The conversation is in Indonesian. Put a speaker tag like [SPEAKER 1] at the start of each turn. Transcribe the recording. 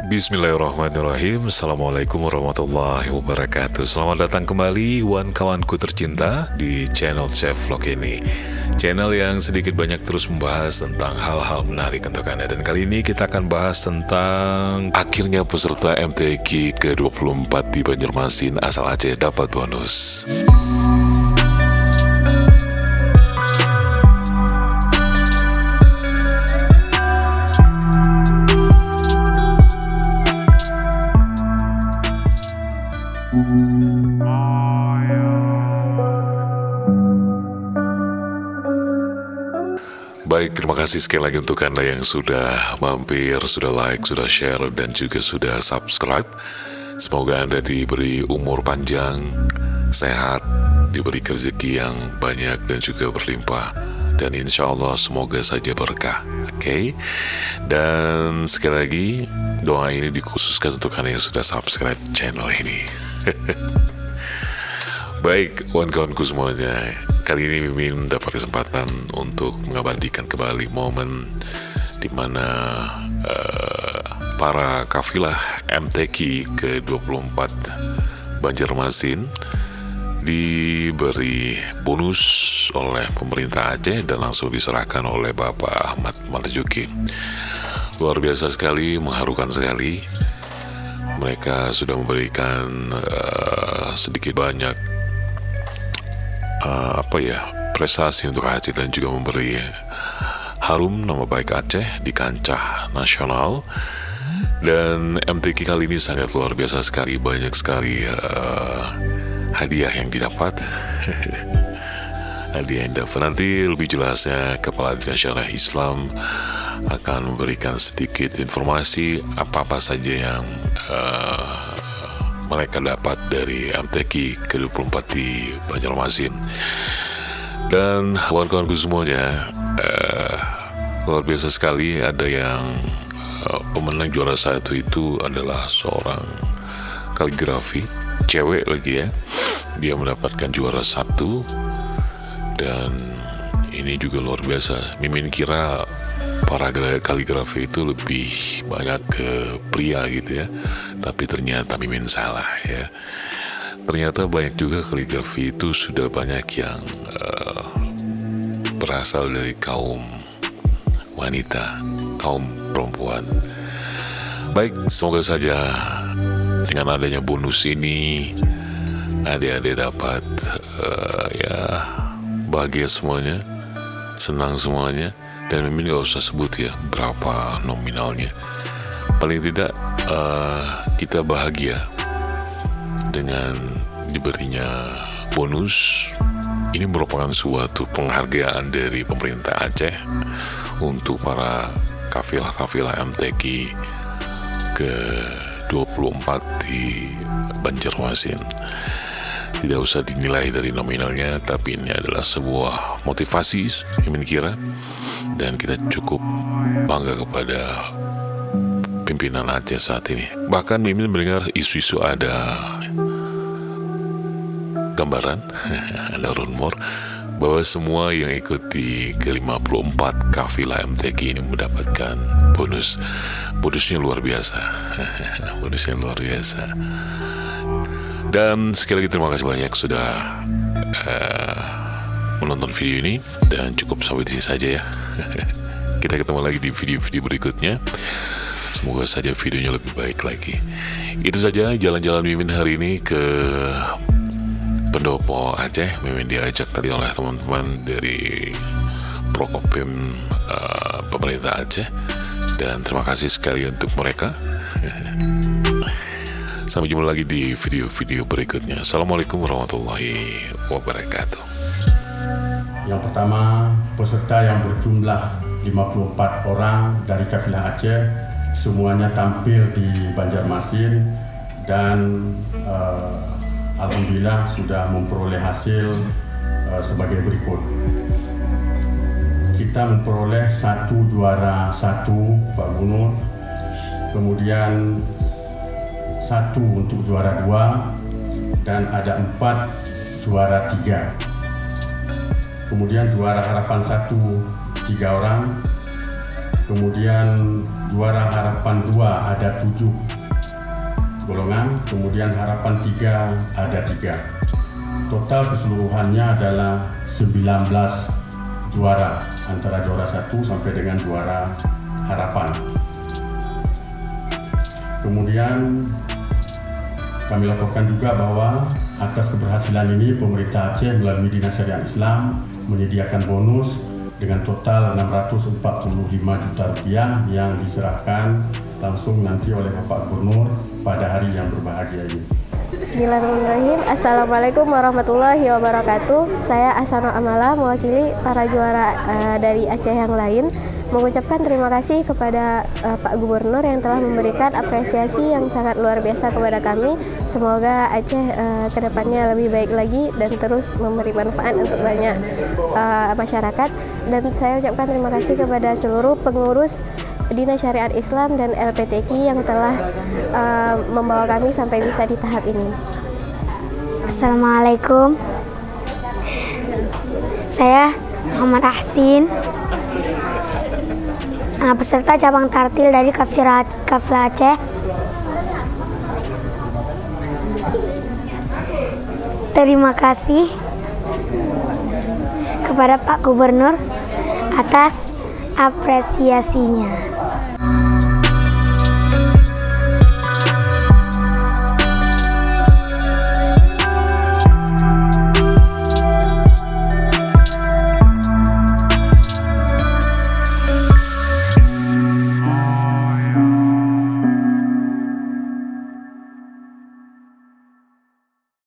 [SPEAKER 1] Bismillahirrahmanirrahim. Assalamualaikum warahmatullahi wabarakatuh. Selamat datang kembali kawan-kawanku tercinta di channel Chef Vlog ini, channel yang sedikit banyak terus membahas tentang hal-hal menarik untuk Anda. Dan kali ini kita akan bahas tentang akhirnya peserta MTQ ke-24 di Banjarmasin asal Aceh dapat bonus. Baik, terima kasih sekali lagi untuk Anda yang sudah mampir, sudah like, sudah share, dan juga sudah subscribe. Semoga Anda diberi umur panjang, sehat, diberi rezeki yang banyak dan juga berlimpah. Dan insya Allah semoga saja berkah. Oke. Dan sekali lagi, doa ini dikhususkan untuk Anda yang sudah subscribe channel ini. Baik, kawan-kawanku semuanya, kali ini Mimin mendapat kesempatan untuk mengabadikan kembali momen di mana para kafilah MTQ ke-24 Banjarmasin diberi bonus oleh pemerintah Aceh dan langsung diserahkan oleh Bapak Ahmad Marzuki. Luar biasa sekali, mengharukan sekali. Mereka sudah memberikan sedikit banyak prestasi untuk Aceh dan juga memberi harum nama baik Aceh di kancah nasional. Dan MTQ kali ini sangat luar biasa sekali, banyak sekali hadiah yang didapat. Hadiah yang dapat nanti lebih jelasnya Kepala Dinas Syariah Islam akan memberikan sedikit informasi apa-apa saja yang mereka dapat dari MTQ ke-24 di Banjarmasin. Dan kawan-kawanku semuanya, luar biasa sekali, ada yang pemenang juara satu itu adalah seorang kaligrafi, cewek lagi ya. Dia mendapatkan juara satu, dan ini juga luar biasa. Mimin kira para kaligrafi itu lebih banyak ke pria gitu ya, tapi ternyata Mimin salah ya. Ternyata banyak juga kaligrafi itu sudah banyak yang berasal dari kaum wanita, kaum perempuan. Baik, semoga saja dengan adanya bonus ini adik-adik dapat bahagia semuanya, senang semuanya. Dan Mimin gak usah sebut ya berapa nominalnya. Paling tidak kita bahagia dengan diberinya bonus. Ini merupakan suatu penghargaan dari pemerintah Aceh untuk para kafilah-kafilah MTQ ke-24 di Banjarmasin. Tidak usah dinilai dari nominalnya, tapi ini adalah sebuah motivasi Mimin kira. Dan kita cukup bangga kepada pimpinan Aceh saat ini. Bahkan Mimin mendengar isu-isu ada gambaran, ada rumor bahwa semua yang ikut di ke-54 kafilah MTQ ini mendapatkan bonus. Bonusnya luar biasa. Bonusnya luar biasa. Dan sekali lagi terima kasih banyak sudah menonton video ini, dan cukup sampai di sini saja ya. Kita ketemu lagi di video-video berikutnya. Semoga saja videonya lebih baik lagi. Itu saja jalan-jalan Mimin hari ini ke Pendopo Aceh. Mimin diajak tadi oleh teman-teman dari Prokopim pemerintah Aceh, dan terima kasih sekali untuk mereka. Sampai jumpa lagi di video-video berikutnya. Assalamualaikum warahmatullahi wabarakatuh.
[SPEAKER 2] Yang pertama, peserta yang berjumlah 54 orang dari kafilah Aceh, semuanya tampil di Banjarmasin dan alhamdulillah sudah memperoleh hasil sebagai berikut. Kita memperoleh 1 juara 1 Pak Gunur, kemudian 1 untuk juara 2, dan ada 4 juara 3. Kemudian juara harapan 1 3 orang, Kemudian juara harapan 2 ada 7 golongan, kemudian harapan 3 ada 3. Total keseluruhannya adalah 19 juara, antara juara 1 sampai dengan juara harapan. Kemudian kami laporkan juga bahwa atas keberhasilan ini pemerintah Aceh melalui Dinas Syariah Islam menyediakan bonus dengan total 645 juta rupiah yang diserahkan langsung nanti oleh Bapak Gubernur pada hari yang berbahagia ini.
[SPEAKER 3] Bismillahirrahmanirrahim. Assalamualaikum warahmatullahi wabarakatuh. Saya Asano Amala mewakili para juara dari Aceh yang lain mengucapkan terima kasih kepada Pak Gubernur yang telah memberikan apresiasi yang sangat luar biasa kepada kami. Semoga Aceh kedepannya lebih baik lagi dan terus memberi manfaat untuk banyak masyarakat. Dan saya ucapkan terima kasih kepada seluruh pengurus Dinas Syariat Islam dan LPTQ yang telah membawa kami sampai bisa di tahap ini.
[SPEAKER 4] Assalamualaikum. Saya Muhammad Ahsin, peserta cabang tartil dari Kafila Aceh. Terima kasih kepada Pak Gubernur atas apresiasinya.